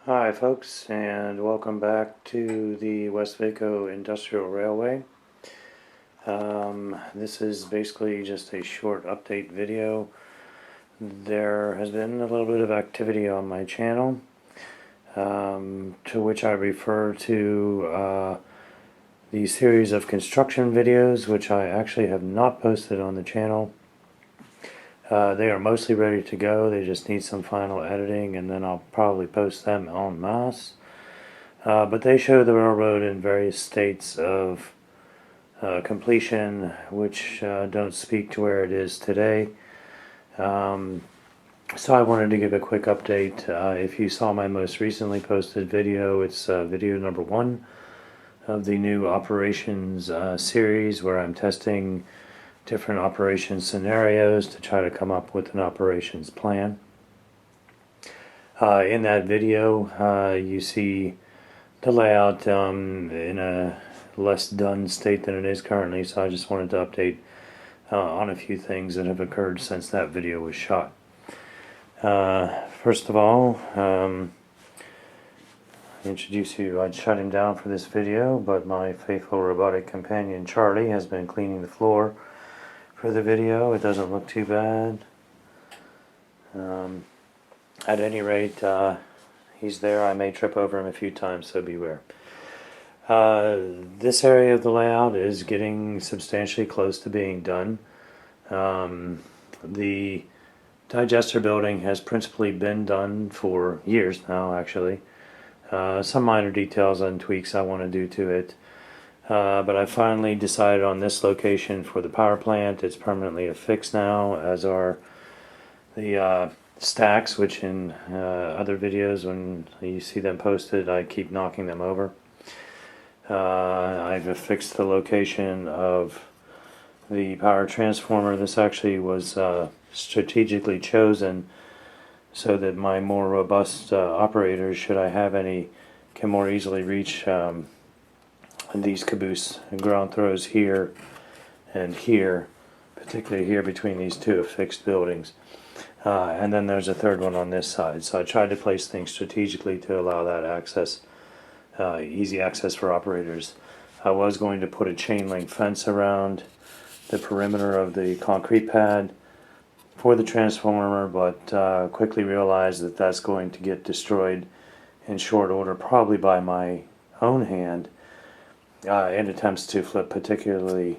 Hi folks, and welcome back to the Westvaco Industrial Railway. This is basically just a short update video. There has been a little bit of activity on my channel, to which I refer to the series of construction videos, which I actually have not posted on the channel. They are mostly ready to go. They just need some final editing, and then I'll probably post them en masse. But they show the railroad in various states of completion, which don't speak to where it is today. So I wanted to give a quick update. If you saw my most recently posted video, it's video number 1 of the new operations series, where I'm testing different operations scenarios to try to come up with an operations plan. In that video, you see the layout in a less done state than it is currently, so I just wanted to update on a few things that have occurred since that video was shot. First of all, introduce you. I'd shut him down for this video, but my faithful robotic companion Charlie has been cleaning the floor for the video. It doesn't look too bad. At any rate, he's there. I may trip over him a few times, so beware. This area of the layout is getting substantially close to being done. The digester building has principally been done for years now, actually. Some minor details and tweaks I want to do to it. But I finally decided on this location for the power plant. It's permanently affixed now, as are the stacks, which in other videos when you see them posted, I keep knocking them over. I've affixed the location of the power transformer. This actually was strategically chosen so that my more robust operators, should I have any, can more easily reach these caboose and ground throws here and here, particularly here between these two affixed buildings. And then there's a third one on this side. So I tried to place things strategically to allow that access, easy access for operators. I was going to put a chain link fence around the perimeter of the concrete pad for the transformer, but quickly realized that that's going to get destroyed in short order, probably by my own hand, in attempts to flip particularly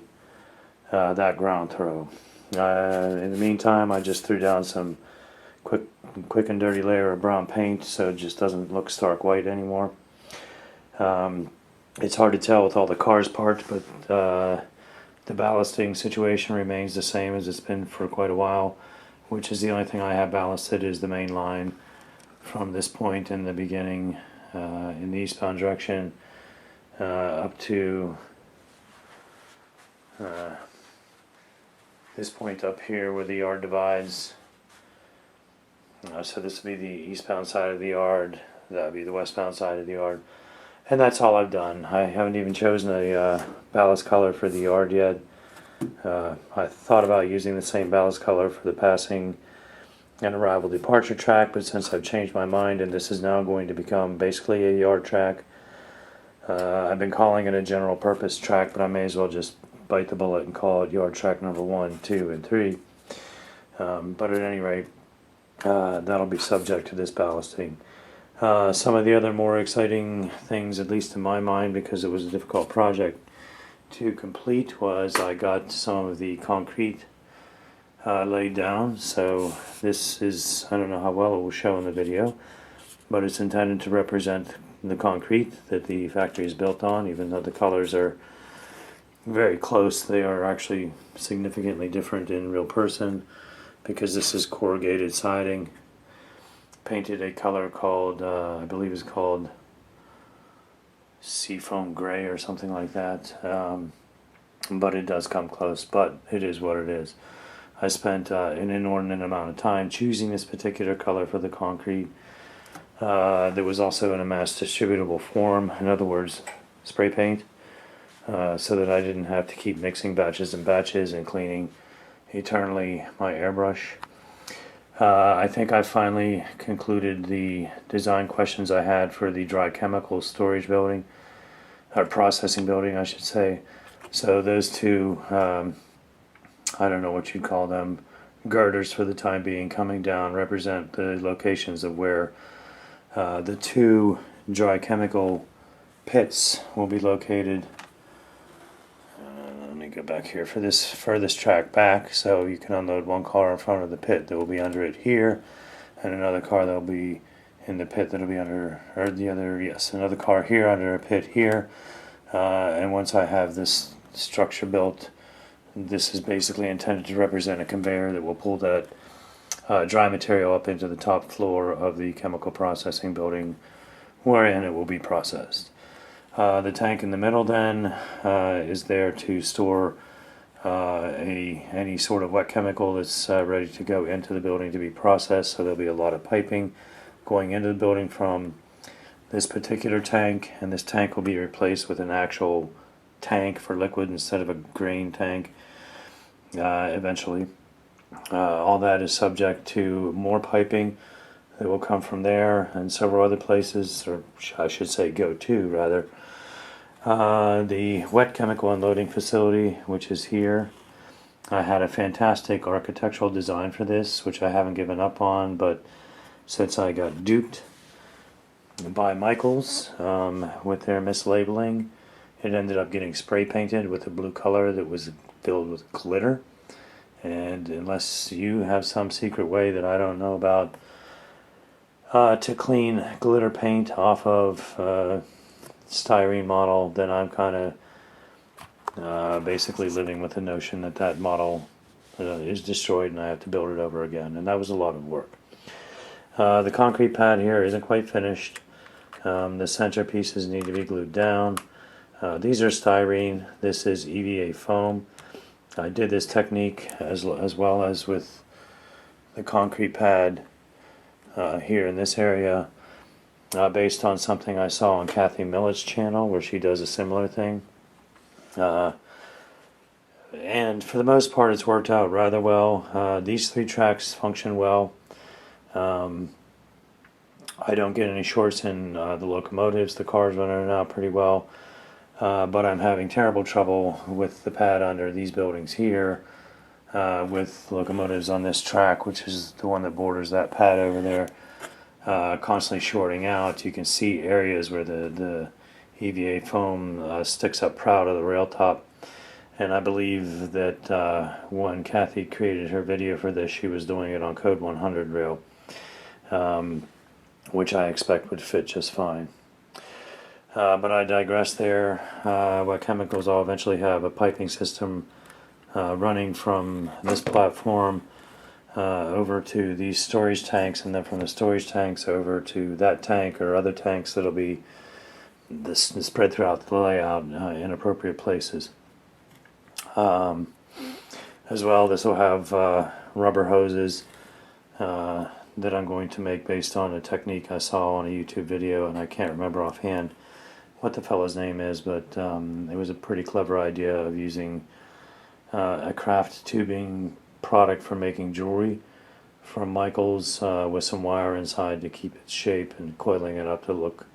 that ground throw. In the meantime, I just threw down some quick and dirty layer of brown paint so it just doesn't look stark white anymore. It's hard to tell with all the cars parked, but the ballasting situation remains the same as it's been for quite a while, which is the only thing I have ballasted is the main line from this point in the beginning in the eastbound direction up to this point up here where the yard divides. So this would be the eastbound side of the yard, that would be the westbound side of the yard, and that's all I've done. I haven't even chosen a ballast color for the yard yet. I thought about using the same ballast color for the passing and arrival departure track, but since I've changed my mind and this is now going to become basically a yard track, I've been calling it a general purpose track, but I may as well just bite the bullet and call it yard track number 1, 2, and 3. But at any rate, that'll be subject to this ballasting. Some of the other more exciting things, at least in my mind, because it was a difficult project to complete, was I got some of the concrete laid down. So this is, I don't know how well it will show in the video, but it's intended to represent the concrete that the factory is built on. Even though the colors are very close, they are actually significantly different in real person, because this is corrugated siding painted a color called I believe is called seafoam gray or something like that, but it does come close, but it is what it is. I spent an inordinate amount of time choosing this particular color for the concrete. There was also in a mass distributable form, in other words spray paint, so that I didn't have to keep mixing batches and batches and cleaning eternally my airbrush. I think I finally concluded the design questions I had for the dry chemical storage building, or processing building, I should say. So those two, I don't know what you'd call them, girders for the time being coming down represent the locations of where the two dry chemical pits will be located. Let me go back here for this furthest track back, so you can unload one car in front of the pit that will be under it here, and another car that will be in the pit that will be under, or the other, yes, another car here under a pit here. And once I have this structure built, this is basically intended to represent a conveyor that will pull that dry material up into the top floor of the chemical processing building, wherein it will be processed. The tank in the middle then is there to store any sort of wet chemical that's ready to go into the building to be processed. So there'll be a lot of piping going into the building from this particular tank, and this tank will be replaced with an actual tank for liquid instead of a grain tank eventually. All that is subject to more piping that will come from there and several other places, or I should say go to rather. The wet chemical unloading facility, which is here, I had a fantastic architectural design for this, which I haven't given up on, but since I got duped by Michaels with their mislabeling, it ended up getting spray painted with a blue color that was filled with glitter. And unless you have some secret way that I don't know about to clean glitter paint off of styrene model, then I'm kind of basically living with the notion that that model is destroyed and I have to build it over again, and that was a lot of work. The concrete pad here isn't quite finished. The center pieces need to be glued down. These are styrene. This is EVA foam. I did this technique as well as with the concrete pad here in this area, based on something I saw on Kathy Millett's channel where she does a similar thing. And for the most part it's worked out rather well. These three tracks function well. I don't get any shorts in the locomotives. The cars run in and out pretty well. But I'm having terrible trouble with the pad under these buildings here, with locomotives on this track, which is the one that borders that pad over there, constantly shorting out. You can see areas where the EVA foam sticks up proud of the rail top. And I believe that when Kathy created her video for this, she was doing it on Code 100 rail, which I expect would fit just fine. But I digress there. Wet chemicals, I'll eventually have a piping system running from this platform over to these storage tanks, and then from the storage tanks over to that tank or other tanks that'll be spread throughout the layout in appropriate places. As well, this will have rubber hoses that I'm going to make based on a technique I saw on a YouTube video, and I can't remember offhand what the fellow's name is, but it was a pretty clever idea of using a craft tubing product for making jewelry from Michaels with some wire inside to keep its shape and coiling it up to look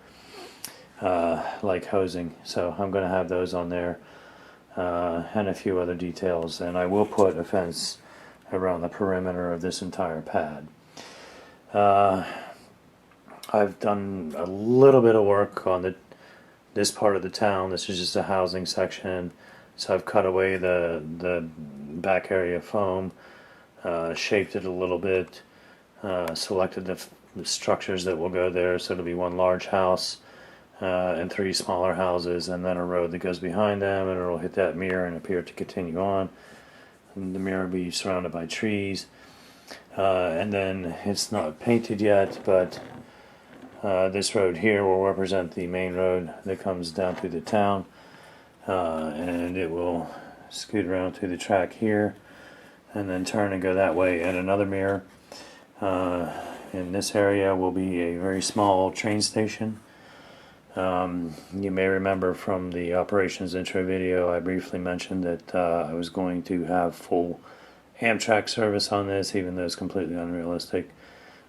like hosing. So I'm going to have those on there and a few other details, and I will put a fence around the perimeter of this entire pad. I've done a little bit of work on this part of the town. This is just a housing section, so I've cut away the back area foam, shaped it a little bit, selected the structures that will go there, so it'll be one large house and three smaller houses, and then a road that goes behind them, and it'll hit that mirror and appear to continue on. And the mirror will be surrounded by trees, and then it's not painted yet, but this road here will represent the main road that comes down through the town, and it will scoot around through the track here and then turn and go that way. And another mirror in this area will be a very small train station. You may remember from the operations intro video I briefly mentioned that I was going to have full Amtrak service on this, even though it's completely unrealistic.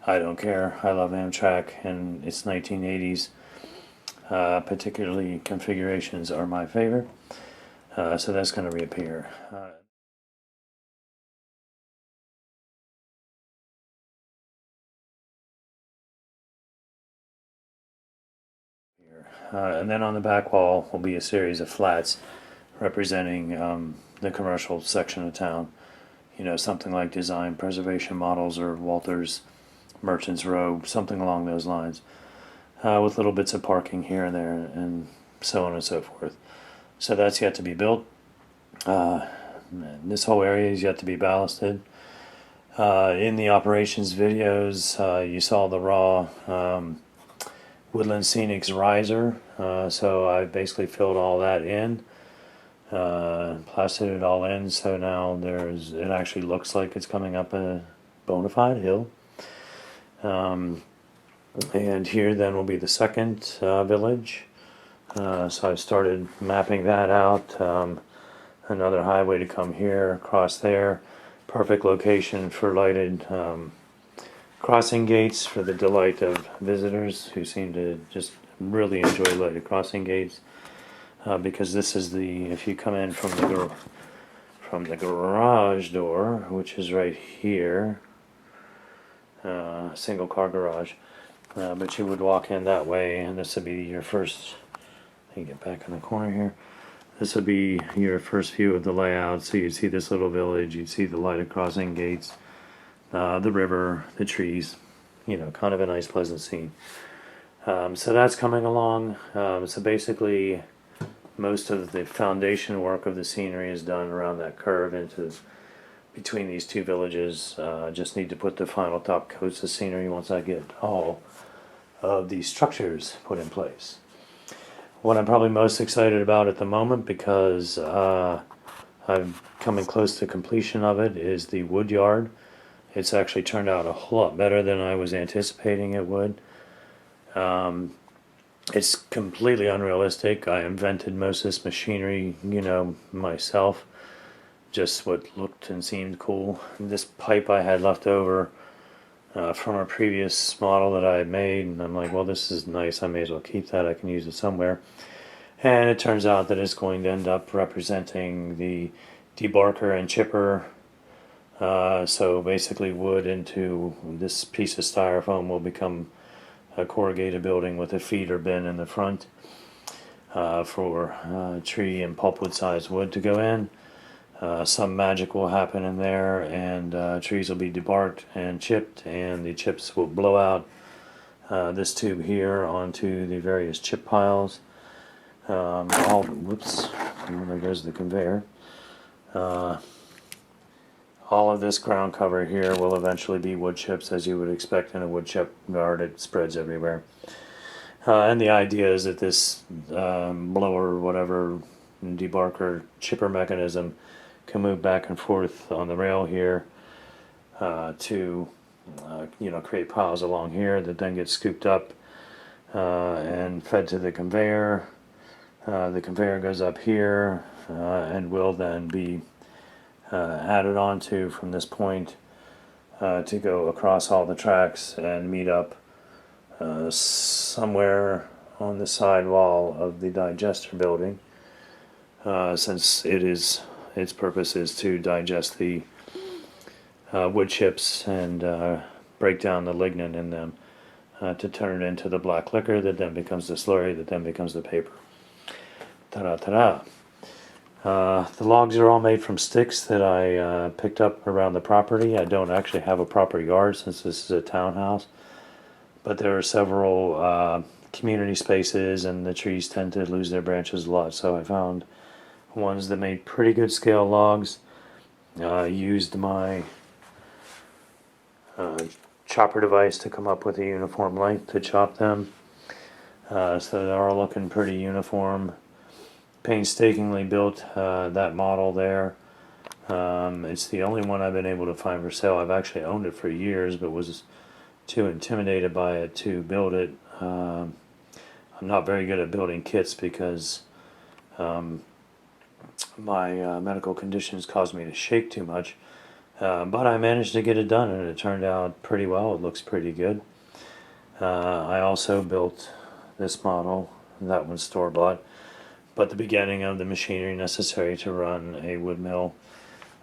I don't care. I love Amtrak, and it's 1980s. Particularly configurations are my favorite. So that's going to reappear. And then on the back wall will be a series of flats representing the commercial section of town. You know, something like Design Preservation Models or Walters Merchants Row, something along those lines, with little bits of parking here and there, and so on and so forth. So that's yet to be built. This whole area is yet to be ballasted. In the operations videos, you saw the raw Woodland Scenics riser, so I basically filled all that in, plastered it all in, so now it actually looks like it's coming up a bona fide hill. And here then will be the second village. So I started mapping that out. Another highway to come here, across there. Perfect location for lighted crossing gates for the delight of visitors who seem to just really enjoy lighted crossing gates. Because this is if you come in from the garage door, which is right here, single car garage. But you would walk in that way, and this would be your first. Let me get back in the corner here. This would be your first view of the layout. So you'd see this little village, you'd see the lighted crossing gates, the river, the trees. You know, kind of a nice, pleasant scene. So that's coming along. So basically, most of the foundation work of the scenery is done around that curve between these two villages. Just need to put the final top coats of scenery once I get all of these structures put in place. What I'm probably most excited about at the moment, because I'm coming close to completion of it, is the wood yard. It's actually turned out a whole lot better than I was anticipating it would. It's completely unrealistic. I invented most of this machinery, myself. Just what looked and seemed cool. This pipe I had left over from a previous model that I had made, and I'm like, well, this is nice. I may as well keep that. I can use it somewhere. And it turns out that it's going to end up representing the debarker and chipper. So basically wood into this piece of styrofoam will become a corrugated building with a feeder bin in the front for tree and pulpwood sized wood to go in. Some magic will happen in there, and trees will be debarked and chipped, and the chips will blow out this tube here onto the various chip piles. Whoops, there goes the conveyor. All of this ground cover here will eventually be wood chips, as you would expect in a wood chip yard. It spreads everywhere. And the idea is that this blower, whatever, debarker, chipper mechanism can move back and forth on the rail here to create piles along here that then get scooped up and fed to the conveyor. The conveyor goes up here and will then be added onto from this point to go across all the tracks and meet up somewhere on the side wall of the digester building, since its purpose is to digest the wood chips and break down the lignin in them to turn it into the black liquor that then becomes the slurry that then becomes the paper. Ta-da, ta-da. The logs are all made from sticks that I picked up around the property. I don't actually have a proper yard since this is a townhouse, but there are several community spaces, and the trees tend to lose their branches a lot, so I found ones that made pretty good scale logs. Used my chopper device to come up with a uniform length to chop them, so they're all looking pretty uniform. Painstakingly built that model there. It's the only one I've been able to find for sale. I've actually owned it for years, but was too intimidated by it to build it. I'm not very good at building kits because my medical conditions cause me to shake too much. But I managed to get it done, and it turned out pretty well. It looks pretty good. I also built this model. That one's store-bought, but the beginning of the machinery necessary to run a wood mill.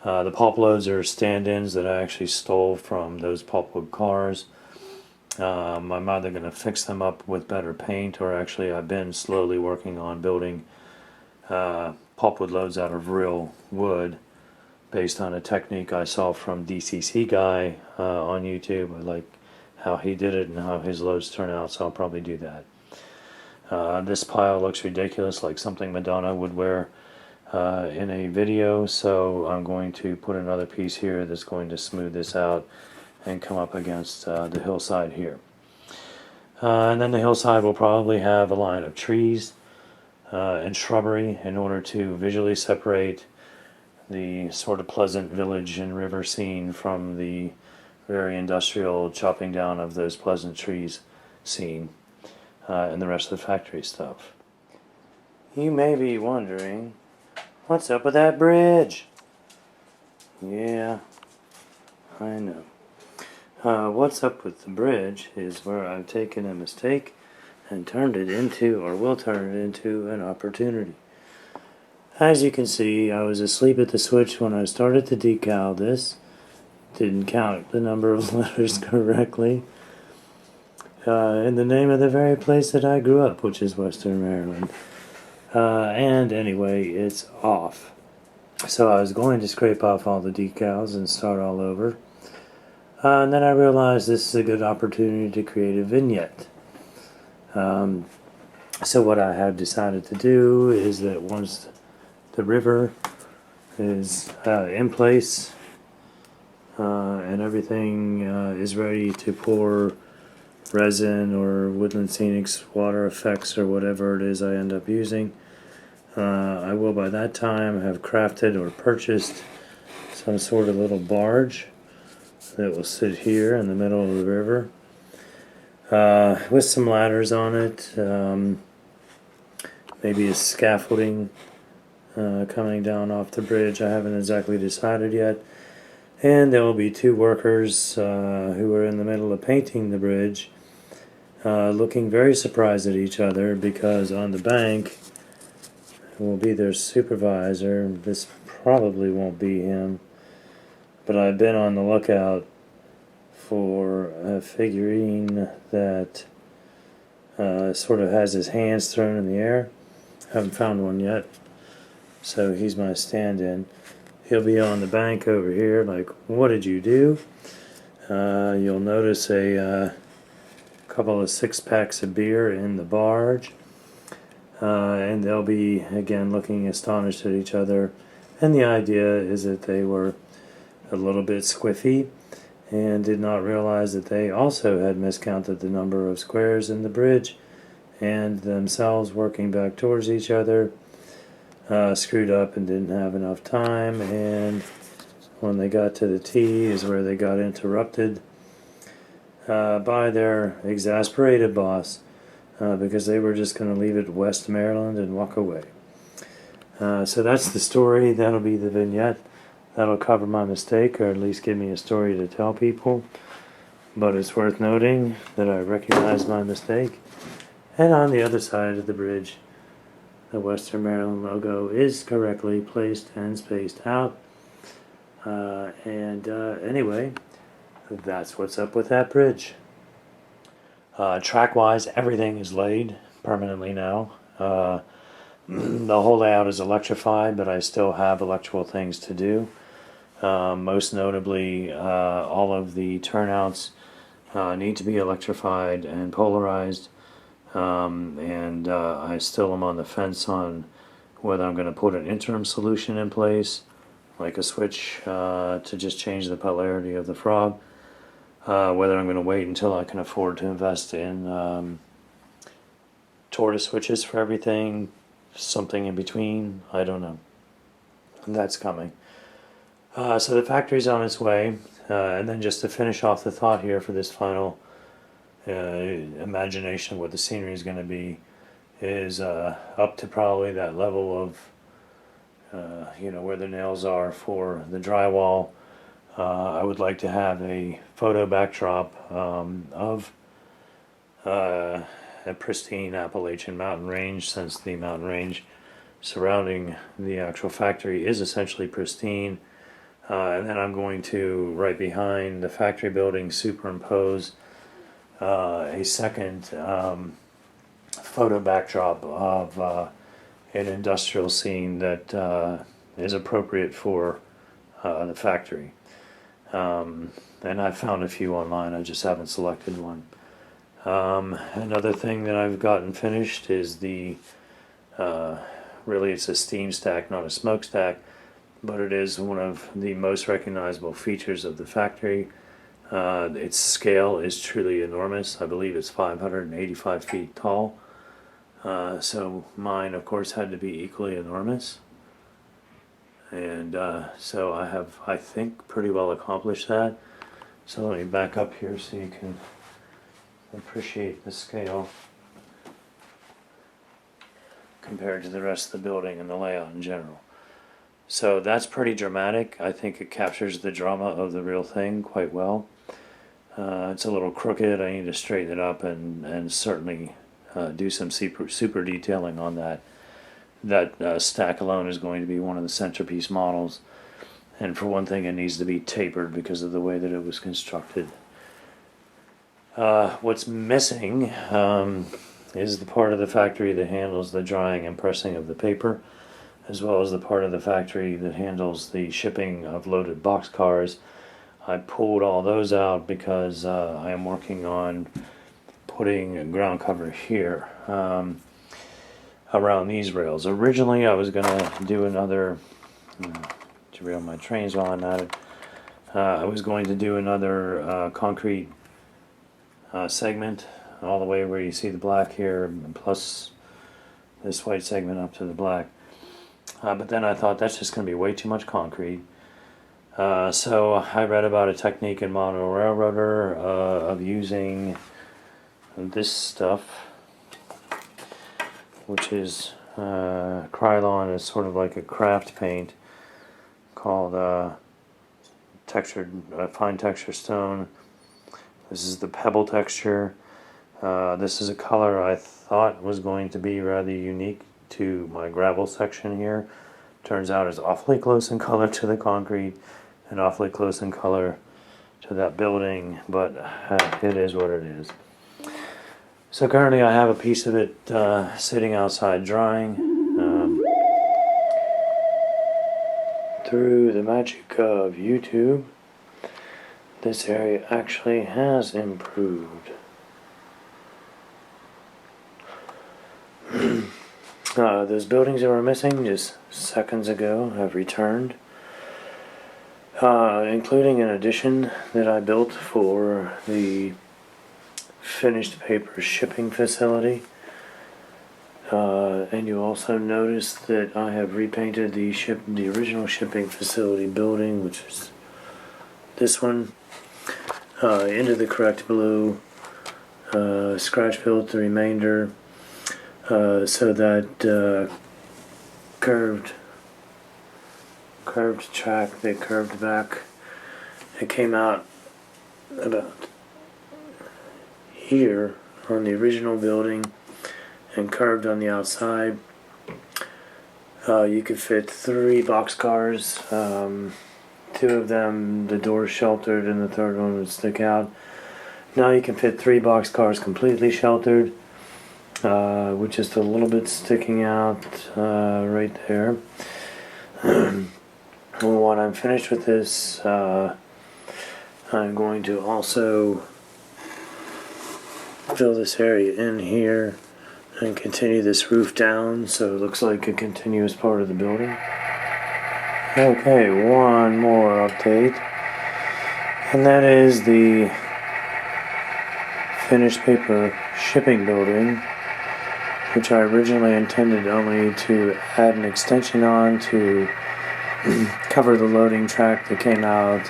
The pulp loads are stand-ins that I actually stole from those pulpwood cars. I'm either going to fix them up with better paint, or actually I've been slowly working on building pulpwood loads out of real wood based on a technique I saw from DCC Guy on YouTube. I like how he did it and how his loads turn out, so I'll probably do that. This pile looks ridiculous, like something Madonna would wear in a video, so I'm going to put another piece here that's going to smooth this out and come up against the hillside here. And then the hillside will probably have a line of trees and shrubbery in order to visually separate the sort of pleasant village and river scene from the very industrial chopping down of those pleasant trees scene and the rest of the factory stuff. You may be wondering, what's up with that bridge? Yeah, I know. What's up with the bridge is where I've taken a mistake and turned it into, or will turn it into, an opportunity. As you can see, I was asleep at the switch when I started to decal this. Didn't count the number of letters correctly. In the name of the very place that I grew up, which is Western Maryland. And anyway, it's off. So I was going to scrape off all the decals and start all over. And then I realized this is a good opportunity to create a vignette. So what I have decided to do is that once the river is in place and everything is ready to pour resin or Woodland Scenics water effects or whatever it is I end up using, I will by that time have crafted or purchased some sort of little barge that will sit here in the middle of the river with some ladders on it, maybe a scaffolding coming down off the bridge. I haven't exactly decided yet. And there will be two workers who are in the middle of painting the bridge, looking very surprised at each other because on the bank will be their supervisor. This probably won't be him, but I've been on the lookout for a figurine that sort of has his hands thrown in the air. Haven't found one yet, so he's my stand-in. He'll be on the bank over here like, what did you do? You'll notice a couple of 6-packs of beer in the barge. And they'll be, again, looking astonished at each other. And the idea is that they were a little bit squiffy and did not realize that they also had miscounted the number of squares in the bridge, and themselves working back towards each other screwed up and didn't have enough time, and when they got to the T is where they got interrupted by their exasperated boss because they were just going to leave it West Maryland and walk away. So that's the story. That'll be the vignette. That'll cover my mistake, or at least give me a story to tell people. But it's worth noting that I recognize my mistake. And on the other side of the bridge, the Western Maryland logo is correctly placed and spaced out. Anyway, that's what's up with that bridge. Track-wise, everything is laid permanently now. The whole layout is electrified, but I still have electrical things to do. Most notably, all of the turnouts need to be electrified and polarized. I still am on the fence on whether I'm going to put an interim solution in place, like a switch to just change the polarity of the frog, whether I'm going to wait until I can afford to invest in tortoise switches for everything, something in between, I don't know. That's coming. So the factory's on its way, and then just to finish off the thought here for this final imagination of what the scenery is going to be, is up to probably that level of where the nails are for the drywall. I would like to have a photo backdrop of a pristine Appalachian mountain range, since the mountain range surrounding the actual factory is essentially pristine. And then I'm going to, right behind the factory building, superimpose a second photo backdrop of an industrial scene that is appropriate for the factory. And I've found a few online, I just haven't selected one. Another thing that I've gotten finished is really it's a steam stack, not a smokestack, but it is one of the most recognizable features of the factory. Its scale is truly enormous. I believe it's 585 feet tall. So mine, of course, had to be equally enormous. And so I have, I think, pretty well accomplished that. So let me back up here so you can appreciate the scale compared to the rest of the building and the layout in general. So that's pretty dramatic. I think it captures the drama of the real thing quite well. It's a little crooked. I need to straighten it up and certainly do some super detailing on that. That stack alone is going to be one of the centerpiece models. And for one thing, it needs to be tapered because of the way that it was constructed. What's missing is the part of the factory that handles the drying and pressing of the paper, as well as the part of the factory that handles the shipping of loaded boxcars. I pulled all those out because I am working on putting a ground cover here around these rails. Originally I was going to do another, derail my trains while I'm at it, I was going to do another concrete segment all the way where you see the black here, plus this white segment up to the black. But then I thought that's just going to be way too much concrete. So I read about a technique in Model Railroader of using this stuff, which is Krylon is sort of like a craft paint called fine texture stone. This is the pebble texture. This is a color I thought was going to be rather unique to my gravel section here. Turns out it's awfully close in color to the concrete and awfully close in color to that building, but it is what it is. So currently I have a piece of it sitting outside drying. Through the magic of YouTube, this area actually has improved. Those buildings that were missing just seconds ago have returned, including an addition that I built for the finished paper shipping facility. And you also notice that I have repainted the original shipping facility building, which is this one, into the correct blue, scratch filled the remainder, so that curved track that curved back, it came out about here on the original building and curved on the outside. You could fit 3 boxcars, 2 of them the doors sheltered and the third one would stick out. Now you can fit 3 boxcars completely sheltered, with just a little bit sticking out right there. When I'm finished with this, I'm going to also fill this area in here and continue this roof down so it looks like a continuous part of the building. Okay, one more update, and that is the finished paper shipping building, which I originally intended only to add an extension on to cover the loading track that came out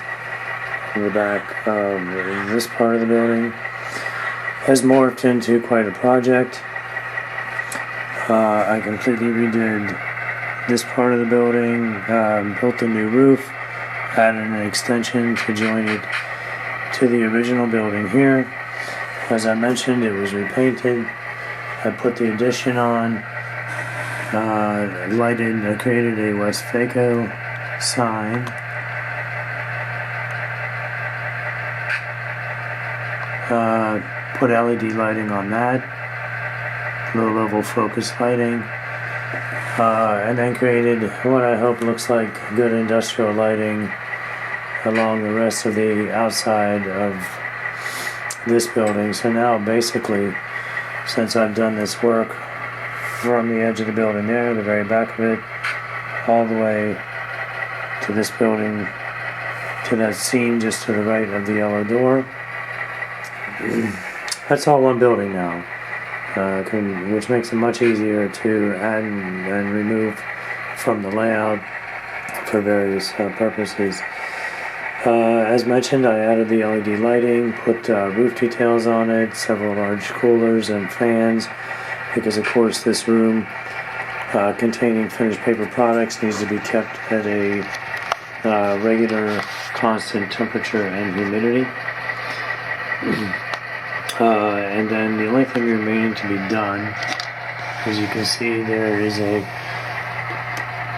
in the back of this part of the building. Has morphed into quite a project. I completely redid this part of the building, built a new roof, added an extension to join it to the original building here. As I mentioned, it was repainted. I put the addition on, lighted, I created a Westvaco sign. Put LED lighting on that, low level focus lighting, and then created what I hope looks like good industrial lighting along the rest of the outside of this building. So now basically, since I've done this work from the edge of the building there, the very back of it, all the way to this building, to that scene just to the right of the yellow door, that's all one building now, which makes it much easier to add and remove from the layout for various purposes. As mentioned, I added the LED lighting, put roof details on it, several large coolers and fans, because of course this room containing finished paper products needs to be kept at a regular constant temperature and humidity. And then the only thing remaining to be done, as you can see, there is a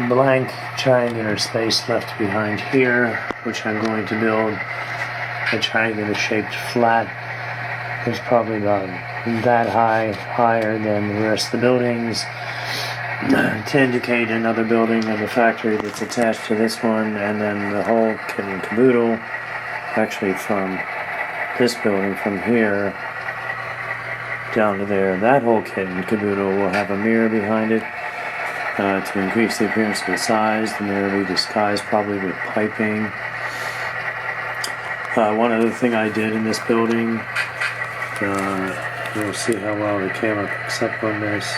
blank triangular space left behind here, which I'm going to build a triangular shaped flat. It's probably about that high, higher than the rest of the buildings, to indicate another building of the factory that's attached to this one, and then the whole kit and caboodle, actually from this building from here down to there, that whole kit and caboodle will have a mirror behind it to increase the appearance of the size. The mirror will be disguised probably with piping. One other thing I did in this building, you'll see how well the camera picks up on this.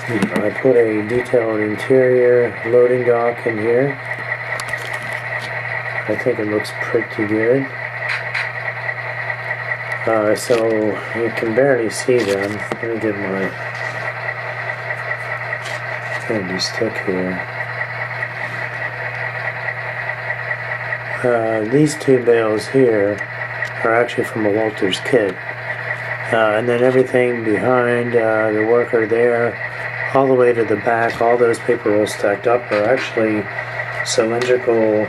I put a detailed interior loading dock in here. I think it looks pretty good. So you can barely see them. Let me get my candy stick here. These two bales here are actually from a Walters kit. And then everything behind the worker there, all the way to the back, all those paper rolls stacked up are actually cylindrical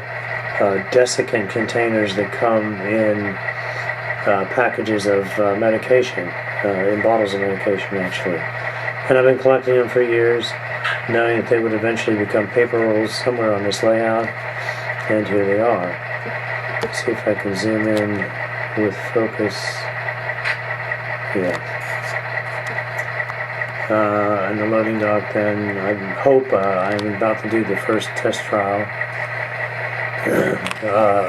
desiccant containers that come in packages of medication, in bottles of medication actually. And I've been collecting them for years, knowing that they would eventually become paper rolls somewhere on this layout, and here they are. Let's see if I can zoom in with focus. Yeah. And the loading dock then, I hope I'm about to do the first test trial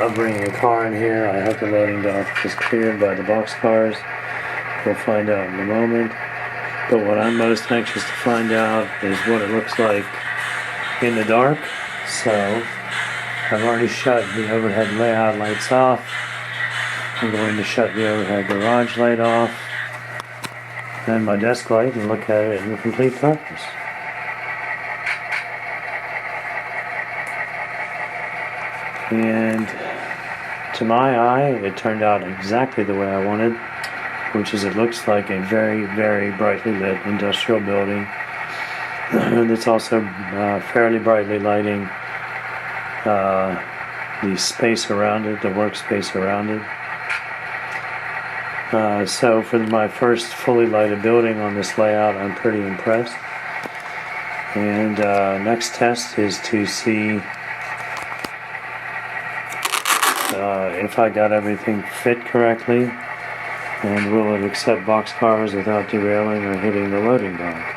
of bringing a car in here. I hope the loading dock is cleared by the boxcars. We'll find out in a moment. But what I'm most anxious to find out is what it looks like in the dark. So I've already shut the overhead layout lights off. I'm going to shut the overhead garage light off and my desk light and look at it in complete darkness. And to my eye, it turned out exactly the way I wanted, which is it looks like a very, very brightly lit industrial building. And it's also fairly brightly lighting the space around it, the workspace around it. So for my first fully lighted building on this layout, I'm pretty impressed. And next test is to see if I got everything fit correctly, and will it accept boxcars without derailing or hitting the loading dock.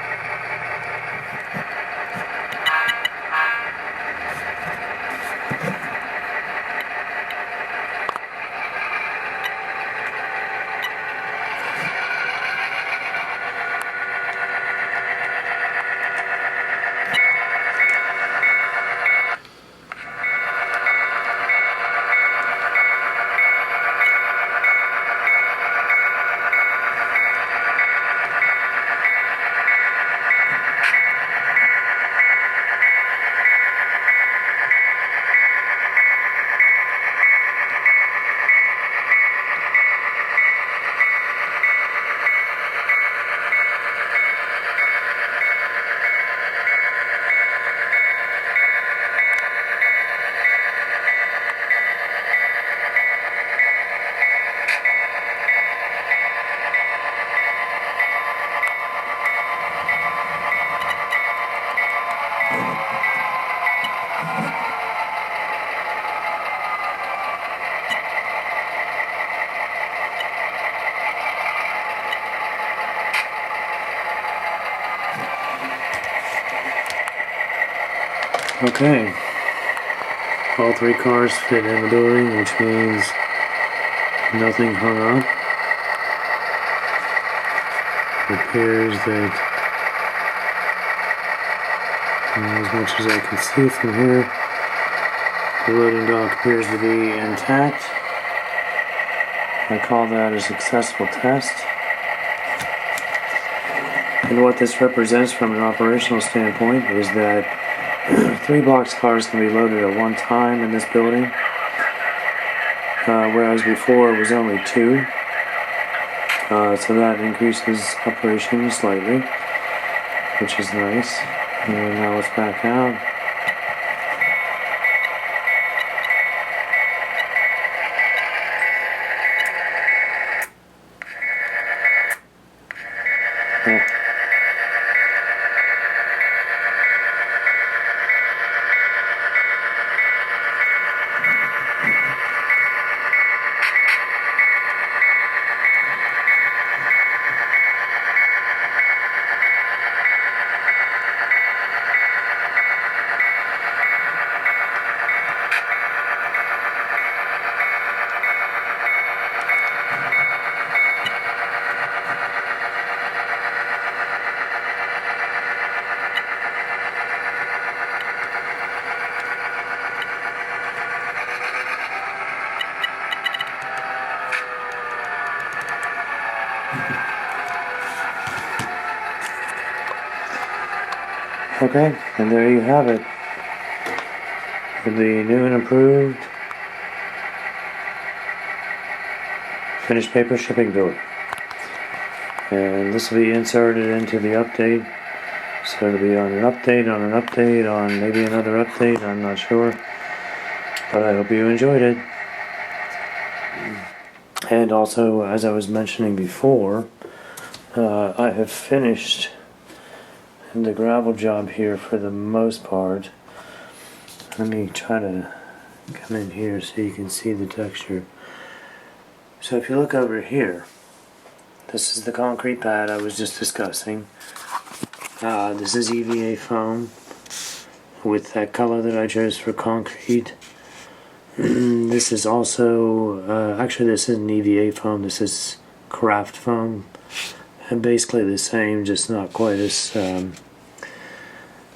Okay, all three cars fit in the building, which means nothing hung up. It appears that, as much as I can see from here, the loading dock appears to be intact. I call that a successful test. And what this represents from an operational standpoint is that 3 boxcars can be loaded at one time in this building, whereas before it was only 2. So that increases operations slightly, which is nice. And now let's back out. Okay, and there you have it. The new and improved finished paper shipping building. And this will be inserted into the update. So it'll be on an update, on an update, on maybe another update, I'm not sure. But I hope you enjoyed it. And also, as I was mentioning before, I have finished the gravel job here for the most part. Let me try to come in here so you can see the texture. So if you look over here, this is the concrete pad I was just discussing. This is EVA foam with that color that I chose for concrete. This is also, actually this isn't EVA foam, this is craft foam. And basically the same, just not quite as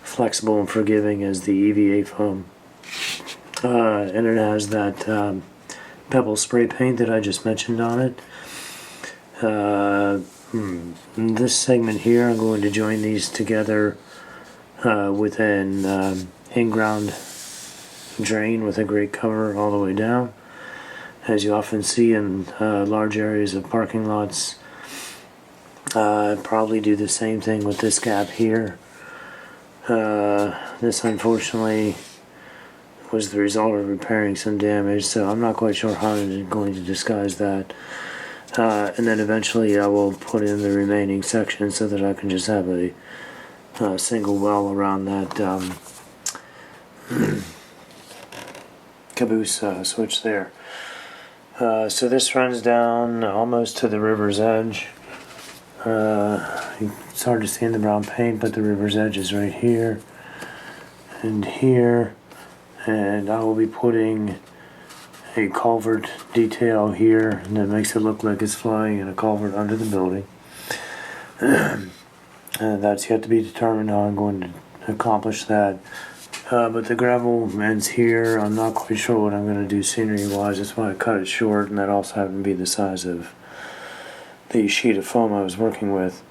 flexible and forgiving as the EVA foam. And it has that pebble spray paint that I just mentioned on it. In this segment here, I'm going to join these together with an in-ground drain with a grate cover all the way down. As you often see in large areas of parking lots, I'd probably do the same thing with this gap here. This unfortunately was the result of repairing some damage, so I'm not quite sure how I'm going to disguise that. And then eventually I will put in the remaining section so that I can just have a single well around that caboose switch there. So this runs down almost to the river's edge. It's hard to see in the brown paint, but the river's edge is right here and here, and I will be putting a culvert detail here that makes it look like it's flowing in a culvert under the building. And that's yet to be determined how I'm going to accomplish that. But the gravel ends here. I'm not quite sure what I'm going to do scenery wise. That's why I cut it short, and that also happened to be the size of the sheet of foam I was working with.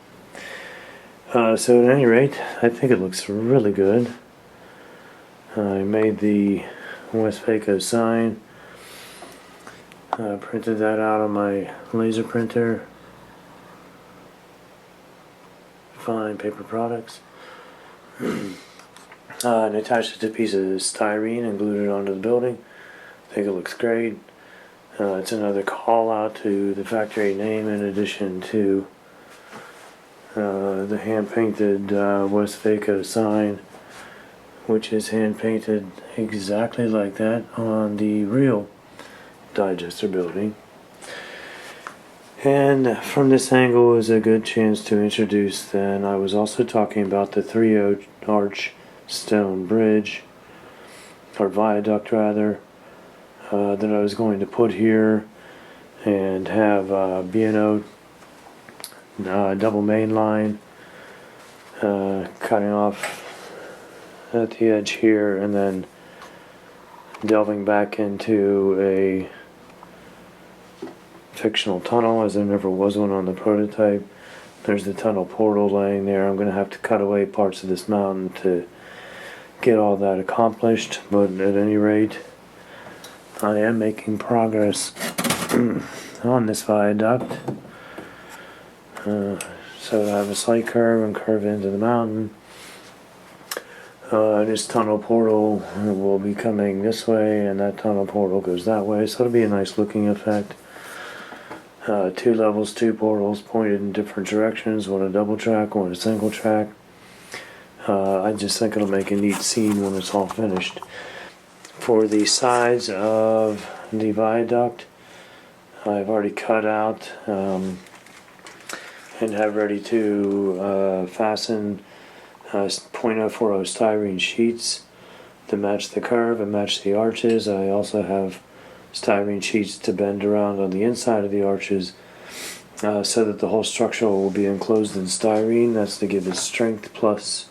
So at any rate, I think it looks really good. I made the Westvaco sign, printed that out on my laser printer. Fine Paper Products. And attached it to a piece of styrene and glued it onto the building. I think it looks great. It's another call out to the factory name in addition to the hand painted Westvaco sign, which is hand painted exactly like that on the real digester building. And from this angle is a good chance to introduce then, I was also talking about the 3-arch stone bridge or viaduct rather, that I was going to put here and have B&O double main line cutting off at the edge here and then delving back into a fictional tunnel, as there never was one on the prototype. There's the tunnel portal laying there. I'm going to have to cut away parts of this mountain to get all that accomplished, but at any rate, I am making progress on this viaduct. So I have a slight curve and curve into the mountain. This tunnel portal will be coming this way, and that tunnel portal goes that way, so it'll be a nice looking effect. 2 levels, 2 portals pointed in different directions, one a double track, one a single track. I just think it'll make a neat scene when it's all finished. For the sides of the viaduct, I've already cut out and have ready to fasten 0.040 styrene sheets to match the curve and match the arches. I also have styrene sheets to bend around on the inside of the arches so that the whole structure will be enclosed in styrene. That's to give it strength plus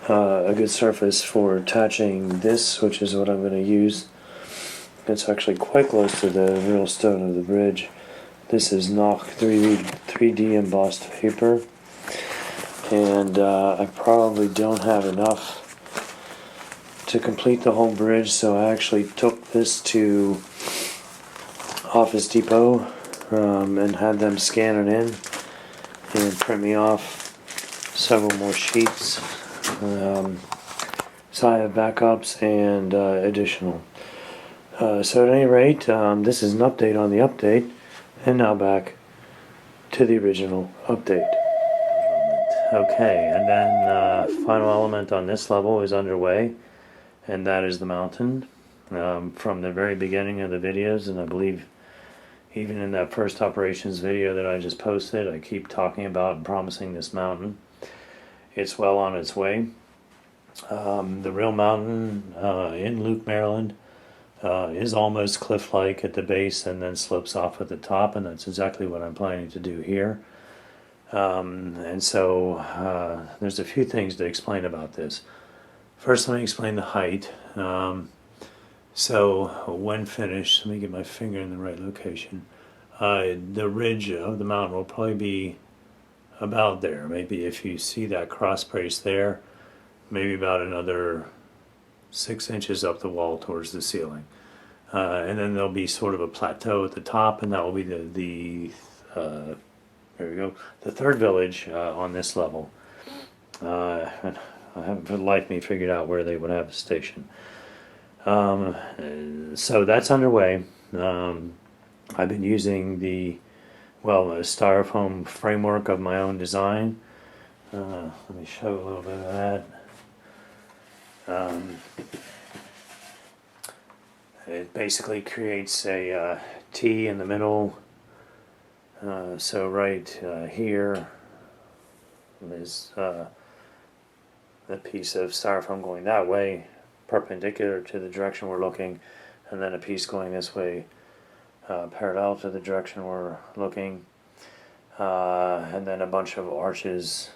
a good surface for attaching this, which is what I'm going to use. It's actually quite close to the real stone of the bridge. This is Knock 3D embossed paper, and I probably don't have enough to complete the whole bridge, so I actually took this to Office Depot and had them scan it in and print me off several more sheets. So I have backups and additional. So at any rate, this is an update on the update, and now back to the original update. Okay, and then final element on this level is underway, and that is the mountain. From the very beginning of the videos, and I believe even in that first operations video that I just posted, I keep talking about and promising this mountain. It's well on its way. The real mountain in Luke, Maryland is almost cliff-like at the base and then slopes off at the top, and that's exactly what I'm planning to do here. And so there's a few things to explain about this. First, let me explain the height. So when finished, let me get my finger in the right location. The ridge of the mountain will probably be about there. Maybe if you see that cross brace there, maybe about another 6 inches up the wall towards the ceiling. And then there'll be sort of a plateau at the top, and that will be there we go, the third village on this level. And I haven't for the life of me figured out where they would have a station. So that's underway. I've been using a styrofoam framework of my own design. Let me show a little bit of that. It basically creates a T in the middle. So right here is a piece of styrofoam going that way, perpendicular to the direction we're looking, and then a piece going this way, parallel to the direction we're looking, and then a bunch of arches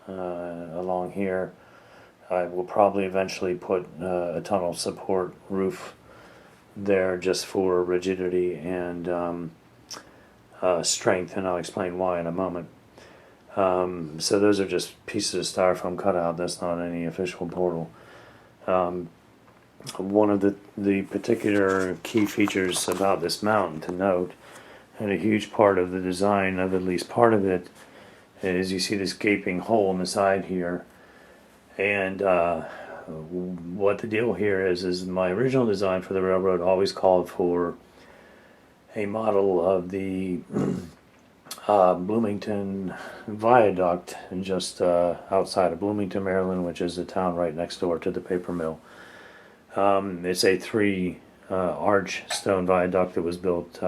along here. I will probably eventually put a tunnel support roof there just for rigidity and strength, and I'll explain why in a moment. So those are just pieces of styrofoam cut out. That's not any official portal. One of the particular key features about this mountain to note, and a huge part of the design of at least part of it, is you see this gaping hole in the side here. And what the deal here is my original design for the railroad always called for a model of the Bloomington Viaduct, and just outside of Bloomington, Maryland, which is a town right next door to the paper mill. It's a 3 arch stone viaduct that was built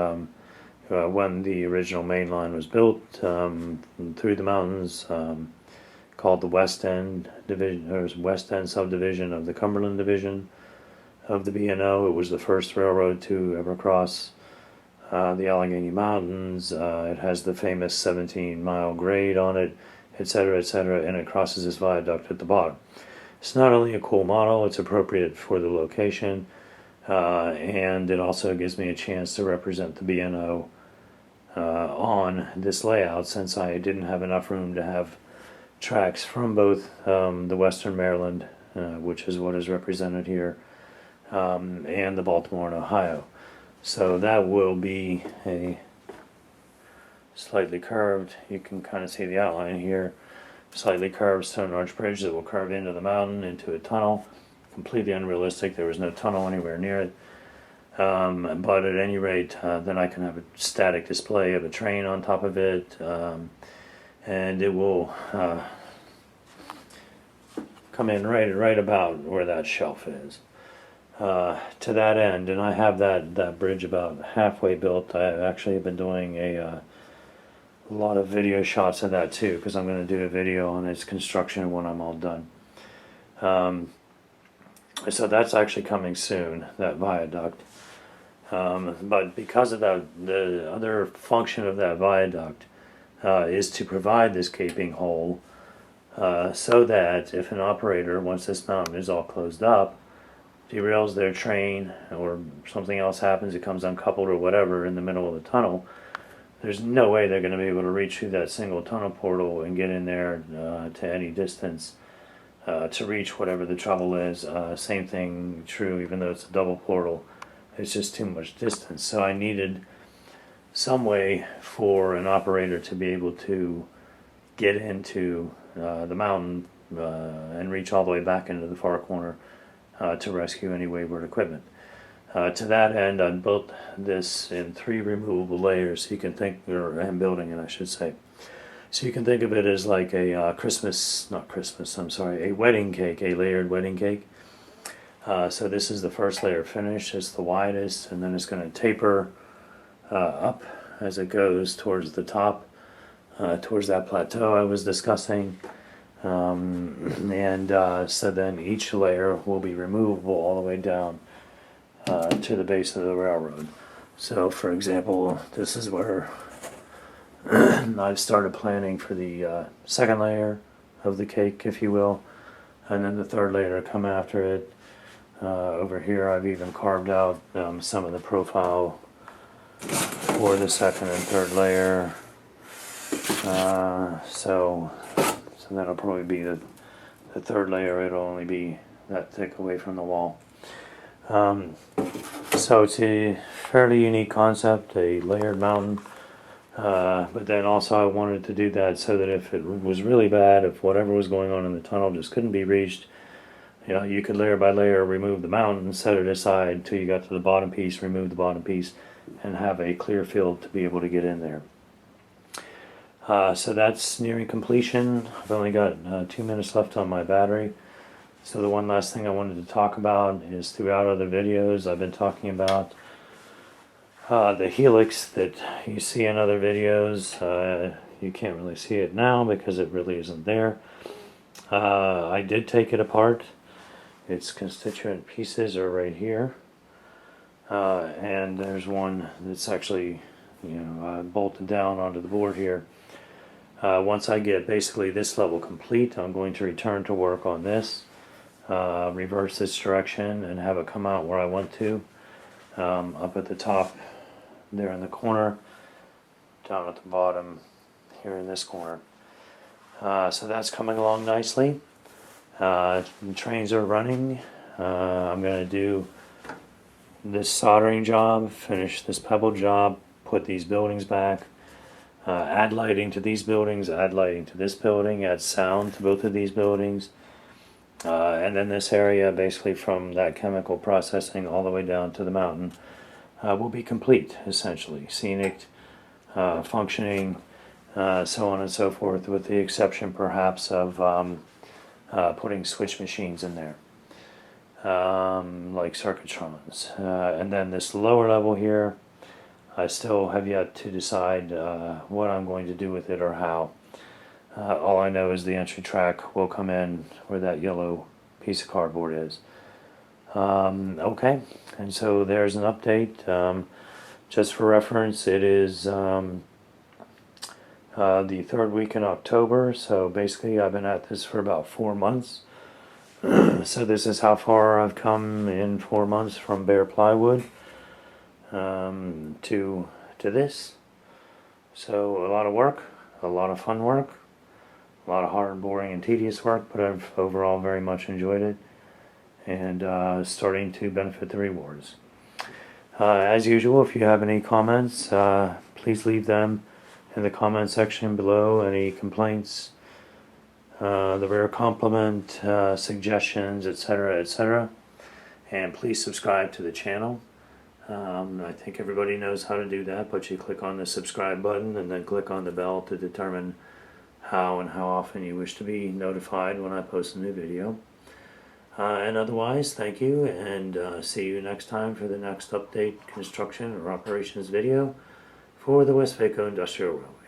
when the original main line was built through the mountains, called the West End Division, or West End subdivision of the Cumberland Division. of the B&O. It was the first railroad to ever cross the Allegheny Mountains. It has the famous 17-mile grade on it, etc., etc., and it crosses this viaduct at the bottom. It's not only a cool model, it's appropriate for the location, and it also gives me a chance to represent the B&O on this layout, since I didn't have enough room to have tracks from both the Western Maryland, which is what is represented here, and the Baltimore and Ohio. So that will be a slightly curved, you can kind of see the outline here, slightly curved stone arch bridge that will curve into the mountain, into a tunnel. Completely unrealistic, there was no tunnel anywhere near it. But at any rate, then I can have a static display of a train on top of it, and it will come in right about where that shelf is. To that end, and I have that bridge about halfway built. I actually have been doing a lot of video shots of that too, because I'm going to do a video on its construction when I'm all done. So that's actually coming soon, that viaduct. But because of that, the other function of that viaduct is to provide this gaping hole, so that if an operator, once this mountain is all closed up, derails their train or something else happens, it comes uncoupled or whatever in the middle of the tunnel, there's no way they're going to be able to reach through that single tunnel portal and get in there to any distance to reach whatever the trouble is. Same thing true, even though it's a double portal, it's just too much distance. So I needed some way for an operator to be able to get into the mountain and reach all the way back into the far corner to rescue any wayward equipment. To that end, I built this in 3 removable layers. So you can think, or I'm building it, I should say. So you can think of it as like a a wedding cake, a layered wedding cake. So this is the first layer finished, it's the widest, and then it's going to taper up as it goes towards the top, towards that plateau I was discussing. So then each layer will be removable all the way down to the base of the railroad. So for example, this is where I've started planning for the second layer of the cake, if you will, and then the third layer to come after it. Over here I've even carved out some of the profile for the second and third layer. So that'll probably be the third layer. It'll only be that thick away from the wall. So it's a fairly unique concept, a layered mountain. But then also I wanted to do that so that if it was really bad, if whatever was going on in the tunnel just couldn't be reached, you could layer by layer remove the mountain, set it aside until you got to the bottom piece, remove the bottom piece, and have a clear field to be able to get in there. So that's nearing completion. I've only got 2 minutes left on my battery. So the one last thing I wanted to talk about is throughout other videos I've been talking about the helix that you see in other videos. You can't really see it now because it really isn't there. I did take it apart. Its constituent pieces are right here. And there's one that's actually bolted down onto the board here. Once I get basically this level complete, I'm going to return to work on this, reverse this direction, and have it come out where I want to, up at the top there in the corner, down at the bottom here in this corner. So that's coming along nicely. The trains are running. I'm going to do this soldering job, finish this pebble job, put these buildings back, add lighting to these buildings, add lighting to this building, add sound to both of these buildings, and then this area basically from that chemical processing all the way down to the mountain will be complete, essentially. Scenic, functioning, so on and so forth, with the exception perhaps of putting switch machines in there, like circuitrons. And then this lower level here, I still have yet to decide what I'm going to do with it or how. All I know is the entry track will come in where that yellow piece of cardboard is. Okay, and so there's an update. Just for reference, it is the third week in October, so basically I've been at this for about 4 months. So this is how far I've come in 4 months from bare plywood to this. So a lot of work, a lot of fun work, a lot of hard, boring, and tedious work, but I've overall very much enjoyed it, and starting to benefit the rewards. As usual, if you have any comments, please leave them in the comment section below. Any complaints, the rare compliment, suggestions, etc., etc. And please subscribe to the channel. I think everybody knows how to do that, but you click on the subscribe button and then click on the bell to determine how and how often you wish to be notified when I post a new video. And otherwise, thank you, and see you next time for the next update, construction, or operations video for the Westvaco Industrial Room.